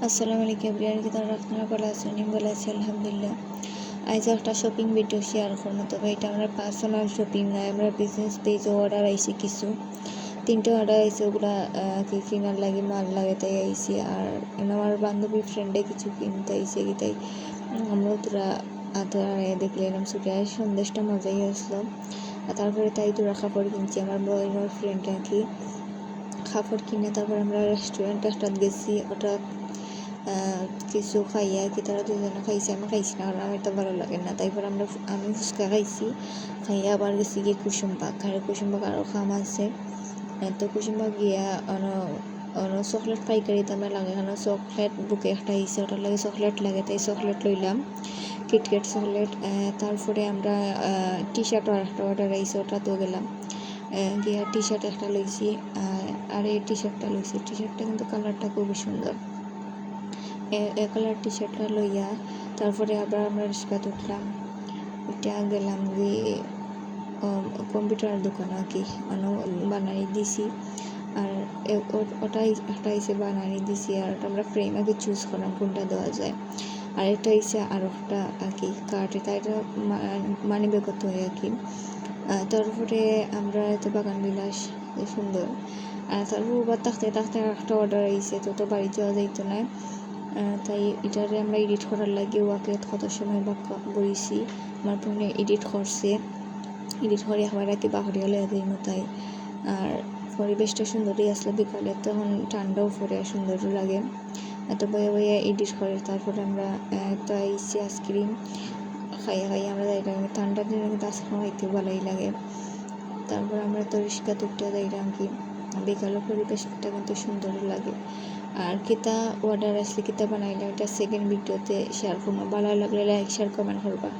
আসসালামু আলাইকুম এভরিওয়ান, কি তোমরা আপনারা ভালো আছেন? আমি ভালো আছি আলহামদুলিল্লাহ। আজ একটা শপিং ভিডিও শেয়ার করবো, তবে এটা আমরা পার্সোনাল শপিং নয়, আমরা বিজনেস পেজে অর্ডার আইছি কিছু 3টে অর্ডার আইছে। ওগুলা কি কিনার লাগে মাল লাগে তাই আইছি। আর আমার বান্ধবী ফ্রেন্ডে কিছু কিনতে আইছে কি তাই আমরা তোরা দেখলে এরকম ছুটে সন্দেশটা মজাই আসলো। আর তারপরে তাই তোরা কাপড় কিনছি আমার বড় ফ্রেন্ড আর কি কাপড় কিনে। তারপর আমরা রেস্টুরেন্টে একটা গেছি, ওটা কিছু খাইয়া কি তারা দুজনে খাইছে, আমি খাইছি না কারণ আমার তো ভালো লাগে না। তারপর আমি ফুচকা খাইছি, খাইয়া আবার গেছি গিয়ে কুসুমবাগ। আর কুসুমবাগ আরও খাম আছে, তো কুসুমবাগ গিয়া চকলেট পাইকারি দামে লাগে, এখানে চকলেট বুকে একটা আইসে, ওটার লাগে চকলেট লাগে তাই চকলেট লইলাম, কিটক্যাট চকলেট। তারপরে আমরা টি শার্ট একটা অর্ডার আইসে, ওটা তো গেলাম গিয়া টি শার্ট একটা লইছি। আর এই টি শার্টটা লইছি, টি শার্টটা কিন্তু কালারটা খুবই সুন্দর। কালার টি শার্টটা লইয়া তারপরে আবার আমরা রিক্সাতে উঠলাম, উঠে গেলাম গিয়ে কম্পিউটার দোকান আর কি বানাই দিছি। আর ওটাই একটা হিসেবে বানানি দিছি। আর আমরা ফ্রেম আগে চুজ করলাম কোনটা দেওয়া যায়। আর এটা হচ্ছে আর একটা আর কি কার্ড, এটা মানি বেগত হয় আর কি। তারপরে আমরা এত বাগান বিলাস সুন্দর। আর তারপর ওবার থাকতে থাকতে একটা অর্ডার আইসে, তো বাড়ি যাওয়া যাইতো না, তাই এটারে আমরা এডিট করার লাগে ওয়াকে কত সময় বইছি। আমার ফোনে এডিট করছে, এডিট করে আবার রাতে বাহরিয়া লইয়া দিই তাই। আর পরিবেশটা সুন্দরই আসলে, বিকালে তখন ঠান্ডাও পড়ে সুন্দরও লাগে, এত বয়ে বয়ে এডিট করে। তারপরে আমরা একটা ইসি আইসক্রিম খাইয়া আমরা যাইলাম, ঠান্ডার দিনে কিন্তু আইসক্রিম খাইতে ভালোই লাগে। তারপর আমরা তো রিক্সা তুলতে যাইলাম কি, বিকালে পরিবেশটা কিন্তু সুন্দরই লাগে। আর কিতা অর্ডার আসলে কিতা বানাইলাম এটা সেকেন্ড ভিডিওতে শেয়ার করবো, ভালো লাগলে লাইক শেয়ার কমেন্ট করবা।